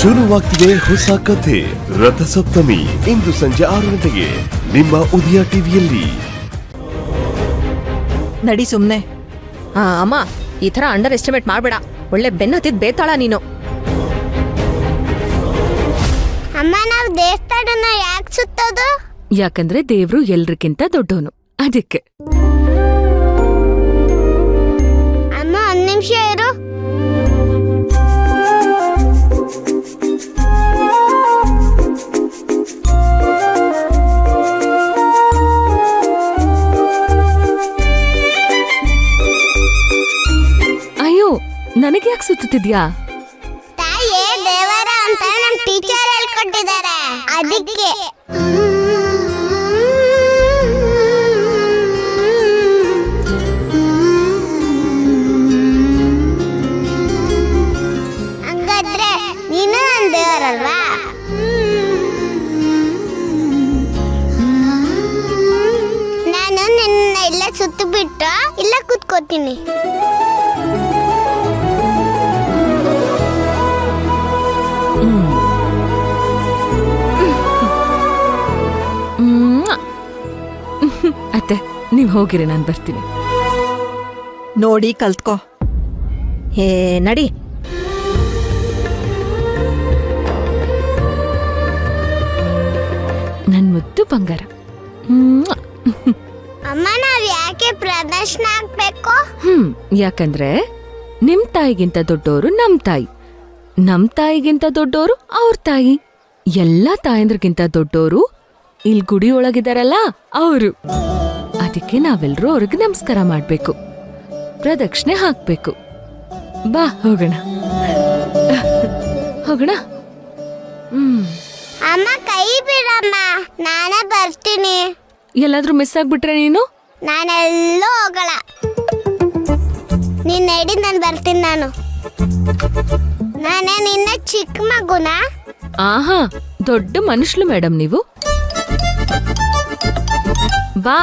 ಶುರುವಾಗ್ತಿದೆ ಹೊಸ ಕಥೆ ರಥಸಪ್ತಮಿ ಇಂದು ಸಂಜೆ 6 ಗಂಟೆಗೆ ನಿಮ್ಮ ಉದಯ ಟಿವಿಯಲ್ಲಿ. ನಡಿ ಸುಮ್ನೆ. ಅಮ್ಮ, ಈ ತರ ಅಂಡರ್ ಎಸ್ಟಿಮೇಟ್ ಮಾಡ್ಬೇಡ. ಒಳ್ಳೆ ಬೆನ್ನತ್ತಿದ್ ಬೇತಾಳ ನೀನು. ಅಮ್ಮ, ನಾವು ದೇವಸ್ಥಾನನ ಯಾಕೆ ಸುತ್ತೋದು? ಯಾಕಂದ್ರೆ ದೇವ್ರು ಎಲ್ರಿಗಿಂತ ದೊಡ್ಡವನು, ಅದಕ್ಕೆ. ಅಮ್ಮ, 1 ನಿಮಿಷ ಇರು. ಅಯ್ಯೋ, ನನಗೆ ಯಾಕೆ ಸುತ್ತಿದ್ಯಾ? ತಾಯಿ ದೇವರ ಅಂತ ನಮ್ ಟೀಚರ್ ಹೇಳ್ಕೊಟ್ಟಿದ್ದಾರೆ, ಅದಕ್ಕೆ. ಹಂಗಾದ್ರೆ ನೀನು ನನ್ನ ದೇವರಲ್ವಾ? ನಾನು ನಿನ್ನ ಇಲ್ಲ ಸುತ್ತು ಬಿಟ್ಟು ಇಲ್ಲ ಕೂತ್ಕೋತೀನಿ. ಅತ್ತೆ, ನೀವ್ ಹೋಗಿರಿ, ನಾನು ಬರ್ತೀನಿ. ನೋಡಿ ಕಲ್ತ್ಕೋ. ಹೇ ನಡಿ. ನನ್ ಮುದ್ದು ಬಂಗಾರ. ಅಮ್ಮ, ನಾವ್ ಯಾಕೆ ಪ್ರದರ್ಶನ ಹಾಕ್ಬೇಕು? ಯಾಕಂದ್ರೆ ನಿಮ್ ತಾಯಿಗಿಂತ ದೊಡ್ಡೋರು ನಮ್ ತಾಯಿ, ನಮ್ ತಾಯಿಗಿಂತ ದೊಡ್ಡೋರು ಅವ್ರ ತಾಯಿ, ಎಲ್ಲಾ ತಾಯಂದ್ರಿಗಿಂತ ದೊಡ್ಡೋರು ಇಲ್ ಗುಡಿ ಒಳಗಿದಾರಲ್ಲ ಅವರು. ಅದಕ್ಕೆ ನಾವೆಲ್ಲರೂ ಅವ್ರಿಗೆ ನಮಸ್ಕಾರ ಮಾಡ್ಬೇಕು, ಪ್ರದಕ್ಷಿಣೆ ಹಾಕ್ಬೇಕು. ಬಾ ಹೋಗೋಣ, ಹೋಗೋಣ. ಅಮ್ಮ, ಕೈ ಬಿಡಮ್ಮ, ನಾನೇ ಬರ್ತೀನಿ. ಎಲ್ಲಾದ್ರೂ ಮಿಸ್ ಆಗ್ಬಿಟ್ರೆ ನೀನು? ನಾನೆಲ್ಲೂ ಹೋಗಲ್ಲ, ನೀನ್ ನಡಿ, ನಾನು ಬರ್ತೀನಿ. ನಾನೇ ನಿನ್ನ ಚಿಕ್ಕ ಮಗುನ? ಆಹಾ, ದೊಡ್ಡ ಮನುಷ್ಯಲು ಮೇಡಮ್ ನೀವು. ಬಾ.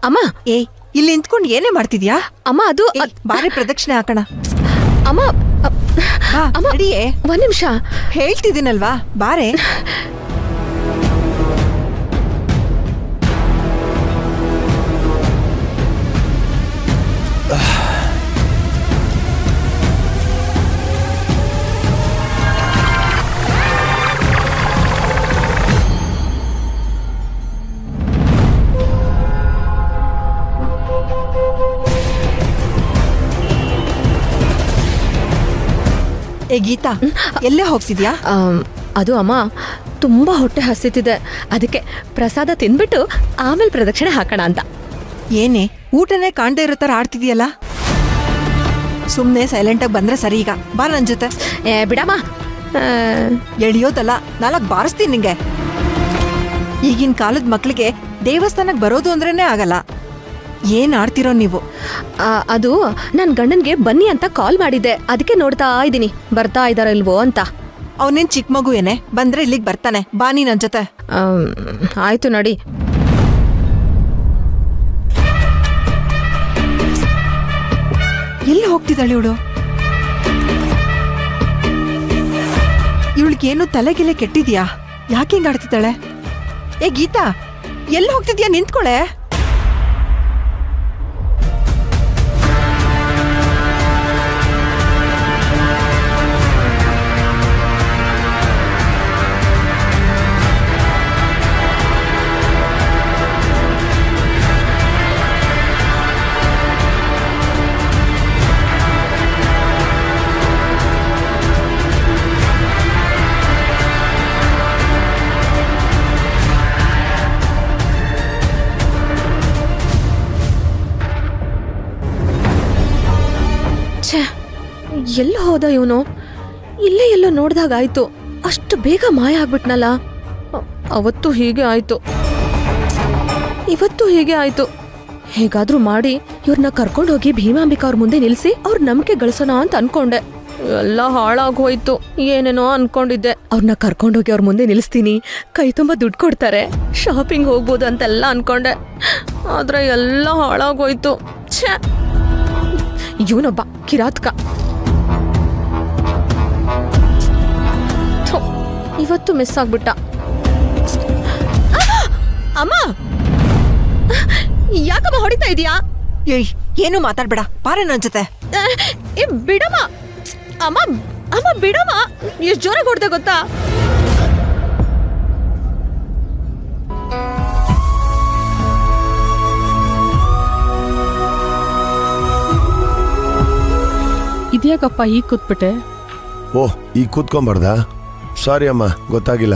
ಅಮ್ಮ, ಇಲ್ಲಿ ನಿಂತ್ಕೊಂಡು ಏನೇ ಮಾಡ್ತಿದ್ಯಾ? ಅಮ್ಮ, ಅದು ಬಾರಿ ಪ್ರದಕ್ಷಿಣೆ ಹಾಕೋಣ. ಅಮ್ಮ, ನಡಿಯೇ, 1 ನಿಮಿಷ ಹೇಳ್ತಿದ್ದೀನಲ್ವಾ, ಬಾರೆ. ಗೀತಾ, ಎಲ್ಲೇ ಹೋಗ್ಸಿದ್ಯಾ? ಅದು ಅಮ್ಮ, ತುಂಬಾ ಹೊಟ್ಟೆ ಹಸಿತಿದೆ, ಅದಕ್ಕೆ ಪ್ರಸಾದ ತಿಂದ್ಬಿಟ್ಟು ಆಮೇಲೆ ಪ್ರದಕ್ಷಿಣೆ ಹಾಕೋಣ ಅಂತ. ಏನೇ ಊಟನೇ ಕಾಣ್ದೇ ಇರೋ ತರ ಆಡ್ತಿದ್ಯಲ್ಲ? ಸುಮ್ನೆ ಸೈಲೆಂಟಾಗಿ ಬಂದ್ರೆ ಸರಿ. ಈಗ ಬಾ ನನ್ ಜೊತೆ. ಬಿಡಮ್ಮ. ಎಳಿಯೋದಲ್ಲ, 4 ಬಾರಿಸ್ತೀನಿ ನಿಂಗೆ. ಈಗಿನ ಕಾಲದ ಮಕ್ಳಿಗೆ ದೇವಸ್ಥಾನಕ್ಕೆ ಬರೋದು ಅಂದ್ರೇನೆ ಆಗಲ್ಲ. ಏನ್ ಆಡ್ತಿರೋ ನೀವು? ಅದು ನನ್ ಗಂಡನ್ಗೆ ಬನ್ನಿ ಅಂತ ಕಾಲ್ ಮಾಡಿದ್ದೆ, ಅದಕ್ಕೆ ನೋಡ್ತಾ ಇದ್ದೀನಿ ಬರ್ತಾ ಇದಾರ ಇಲ್ವೋ ಅಂತ. ಅವನೇನ್ ಚಿಕ್ಕ ಮಗು ಏನೇ, ಬಂದ್ರೆ ಇಲ್ಲಿಗೆ ಬರ್ತಾನೆ. ಬಾ ನೀ ನನ್ ಜೊತೆ. ಆಯ್ತು ನಡಿ. ಎಲ್ಲಿ ಹೋಗ್ತಿದ್ದಾಳೆ ಇವಳು? ಇವಳಿಗೇನು ತಲೆಗಿಲೆ ಕೆಟ್ಟಿದ್ಯಾ? ಯಾಕೆ ಹಿಂಗ್ ಆಡ್ತಿದ್ದಾಳೆ? ಗೀತಾ, ಎಲ್ಲಿ ಹೋಗ್ತಿದ್ಯಾ? ನಿಂತ್ಕೊಳೆ. ಎಲ್ಲಿ ಹೋದ ಇವನು? ಇಲ್ಲೇ ಎಲ್ಲೋ ನೋಡ್ದಾಗಾಯ್ತು, ಅಷ್ಟು ಬೇಗ ಮಾಯ ಆಗ್ಬಿಟ್ನಲ್ಲ. ಅವತ್ತು ಹೀಗೆ ಆಯ್ತು, ಇವತ್ತು ಹೀಗೆ ಆಯ್ತು. ಹೇಗಾದ್ರೂ ಮಾಡಿ ಇವ್ರನ್ನ ಕರ್ಕೊಂಡೋಗಿ ಭೀಮಾಂಬಿಕಾ ಅವ್ರ ಮುಂದೆ ನಿಲ್ಸಿ ಅವ್ರ ನಂಬಿಕೆ ಗಳಿಸೋಣ ಅಂತ ಅನ್ಕೊಂಡೆ. ಎಲ್ಲ ಹಾಳಾಗೋಯ್ತು. ಏನೇನೋ ಅನ್ಕೊಂಡಿದ್ದೆ, ಅವ್ರನ್ನ ಕರ್ಕೊಂಡೋಗಿ ಅವ್ರ ಮುಂದೆ ನಿಲ್ಲಿಸ್ತೀನಿ, ಕೈ ತುಂಬ ದುಡ್ಡು ಕೊಡ್ತಾರೆ, ಶಾಪಿಂಗ್ ಹೋಗ್ಬೋದು ಅಂತೆಲ್ಲ ಅನ್ಕೊಂಡೆ. ಆದ್ರೆ ಎಲ್ಲ ಹಾಳಾಗೋಯ್ತು. ಛೇ, ಇವನೊಬ್ಬ ಕಿರಾತ್ಕ. ಥು, ಇವತ್ತು ಮಿಸ್ ಆಗ್ಬಿಟ್ಟ. ಅಮ್ಮ, ಯಾಕಮ್ಮ ಹೊಡಿತಾ ಇದೀಯಾ? ಏಯ್, ಏನು ಮಾತಾಡ್ಬೇಡ, ಪಾರ ನನ್ ಜೊತೆ. ಏ ಬಿಡಮ್ಮ. ಅಮ್ಮ ಅಮ್ಮ ಬಿಡಮ್ಮ, ಎಷ್ಟು ಜೋರಾಗಿ ಹೊಡ್ದೆ ಗೊತ್ತಾ? ಇದ್ಯಾಕಪ್ಪ ಈಗ ಕೂತ್ಬಿಟ್ಟೆ? ಓಹ್, ಈಗ ಕೂತ್ಕೊಂಬಾರ್ದಾ? ಸಾರಿ ಅಮ್ಮ, ಗೊತ್ತಾಗಿಲ್ಲ.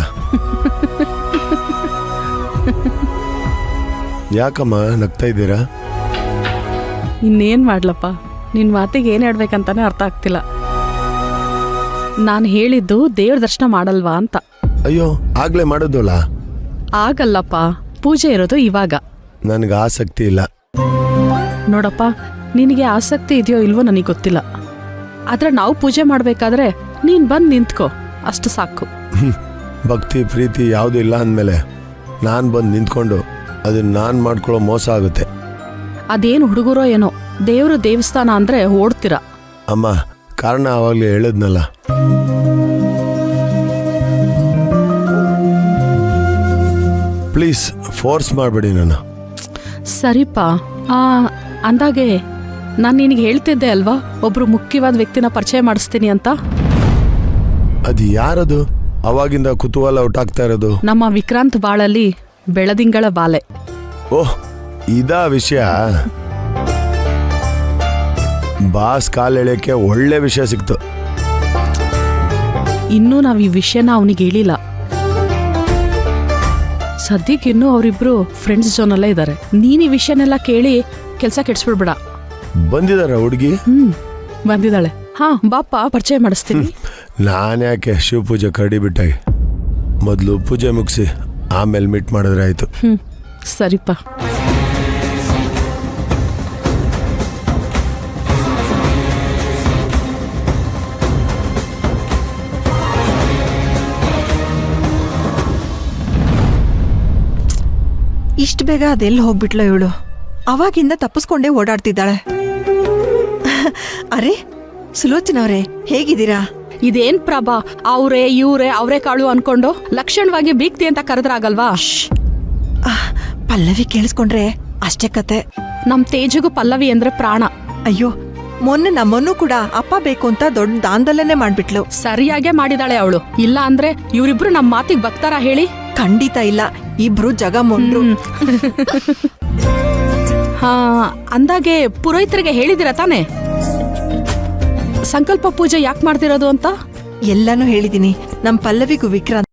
ಯಾಕಮ್ಮ ನಗ್ತಾ ಇದ್ದೀರಾ? ಇನ್ನೇನ್ ಮಾಡ್ಲಪ್ಪ, ನಿನ್ ಮಾತಿಗೆ ಏನ್ ಹೇಳ್ಬೇಕಂತಾನೆ ಅರ್ಥ ಆಗ್ತಿಲ್ಲ. ನಾನು ಹೇಳಿದ್ದು ದೇವ್ರ ದರ್ಶನ ಮಾಡಲ್ವಾ ಅಂತ. ಅಯ್ಯೋ, ಆಗ್ಲೇ ಮಾಡೋದಲ್ಲ. ಆಗಲ್ಲಪ್ಪ, ಪೂಜೆ ಇರೋದು ಇವಾಗ. ನನಗೆ ಆಸಕ್ತಿ ಇಲ್ಲ. ನೋಡಪ್ಪ, ನಿನಗೆ ಆಸಕ್ತಿ ಇದೆಯೋ ಇಲ್ವೋ ನನಗೆ ಗೊತ್ತಿಲ್ಲ. ಆದ್ರೆ ನಾವು ಪೂಜೆ ಮಾಡ್ಬೇಕಾದ್ರೆ ನೀನ್ ಬಂದ್ ನಿಂತ್ಕೋ, ಅಷ್ಟು ಸಾಕು. ಭಕ್ತಿ ಪ್ರೀತಿ ಯಾವುದು ಇಲ್ಲ ಅಂದಮೇಲೆ ನಾನು ಬಂದು ನಿಂತ್ಕೊಂಡು ಅದನ್ನ ನಾನು ಮಾಡ್ಕೊಳ್ಳೋ ಮೋಸ ಆಗುತ್ತೆ. ಅದೇನು ಹುಡುಗರೋ ಏನೋ, ದೇವ್ರ ದೇವಸ್ಥಾನ ಅಂದ್ರೆ ಓಡ್ತೀರ. ಅಮ್ಮ, ಕಾರಣ ಆವಾಗಲೇ ಹೇಳಿದ್ನಲ್ಲ. ಪ್ಲೀಸ್ ಫೋರ್ಸ್ ಮಾಡಬೇಡಿ ನನ್ನ. ಸರಿಪ್ಪ. ಅಂದಾಗೆ ನಾನು ನಿನಗೆ ಹೇಳ್ತಿದ್ದೆ ಅಲ್ವಾ, ಒಬ್ರು ಮುಖ್ಯವಾದ ವ್ಯಕ್ತಿನ ಪರಿಚಯ ಮಾಡಿಸ್ತೀನಿ ಅಂತ. ಅದು ಯಾರದು? ಅವಾಗಿಂದ ಕುತೂಹಲ ಹುಟ್ಟಾಗ್ತಾ ಇರೋದು. ನಮ್ಮ ವಿಕ್ರಾಂತ್ ಬಾಳಲ್ಲಿ ಬೆಳದಿಂಗಳ ಬಾಲೆ. ಓಹ್, ಇದಾ ವಿಷಯ? ಬಾಸ್ ಕಾಲ್ ಎಳೆಯಕ್ಕೆ ಒಳ್ಳೆ ವಿಷಯ ಸಿಕ್ತು. ಇನ್ನೂ ನಾವು ಈ ವಿಷಯನ ಅವನಿಗೆ ಹೇಳಿಲ್ಲ. ಸದ್ಯಕ್ಕಿನ್ನೂ ಅವರಿಬ್ರು ಫ್ರೆಂಡ್ಸ್ ಜೋನಲ್ಲೇ ಇದ್ದಾರೆ. ನೀನ್ ಈ ವಿಷಯನೆಲ್ಲ ಕೇಳಿ ಕೆಲಸ ಕೆಡ್ಸ್ಬಿಡ್ಬೇಡ. ಬಂದಿದಾರ ಹುಡುಗಿ? ಬಂದಿದ್ದಾಳೆ. ಹಾ ಬಾಪ, ಪರಿಚಯ ಮಾಡಿಸ್ತೀನಿ. ನಾನ್ಯಾಕೆ ಶಿವಪೂಜೆ ಕರಡಿ ಬಿಟ್ಟಾಗಿ? ಮೊದಲು ಪೂಜೆ ಮುಗಿಸಿ ಆಮೇಲೆ ಮೀಟ್ ಮಾಡಿದ್ರೆ ಆಯ್ತು. ಸರಿಪ್ಪ. ಇಷ್ಟು ಬೇಗ ಅದೆಲ್ಲಿ ಹೋಗ್ಬಿಟ್ಲ ಇವಳು? ಅವಾಗಿಂದ ತಪ್ಪಿಸ್ಕೊಂಡೇ ಓಡಾಡ್ತಿದ್ದಾಳೆ. ಅರೆ ಸುಲೋಚನವ್ರೆ, ಹೇಗಿದ್ದೀರಾ? ಇದೇನ್ ಪ್ರಭಾ, ಅವ್ರೆ ಇವ್ರೆ ಅವರೇ ಕಾಳು ಅನ್ಕೊಂಡು ಲಕ್ಷಣವಾಗಿ ಬೀಗ್ತಿ ಅಂತ ಕರೆದ್ರಾಗಲ್ವಾ? ಪಲ್ಲವಿ ಕೇಳಿಸ್ಕೊಂಡ್ರೆ ಅಷ್ಟೇ ಕತೆ. ನಮ್ ತೇಜುಗೂ ಪಲ್ಲವಿ ಅಂದ್ರೆ ಪ್ರಾಣ. ಅಯ್ಯೋ, ಮೊನ್ನೆ ನಮ್ಮನ್ನು ಕೂಡ ಅಪ್ಪ ಬೇಕು ಅಂತ ದೊಡ್ಡ ದಾಂದಲೆನೆ ಮಾಡ್ಬಿಟ್ಲು. ಸರಿಯಾಗೇ ಮಾಡಿದಾಳೆ ಅವಳು. ಇಲ್ಲ ಅಂದ್ರೆ ಇವ್ರಿಬ್ರು ನಮ್ ಮಾತಿಗೆ ಬಗ್ತಾರ ಹೇಳಿ? ಖಂಡಿತ ಇಲ್ಲ, ಇಬ್ರು ಜಗ ಮೊಂಡ್ರು. ಹಾ, ಅಂದಾಗೆ ಪುರೋಹಿತರಿಗೆ ಹೇಳಿದಿರ ತಾನೆ ಸಂಕಲ್ಪ ಪೂಜೆ ಯಾಕೆ ಮಾಡ್ತಿರೋದು ಅಂತ? ಎಲ್ಲಾನು ಹೇಳಿದೀನಿ. ನಮ್ ಪಲ್ಲವಿಗೂ ವಿಕ್ರಾಂತ್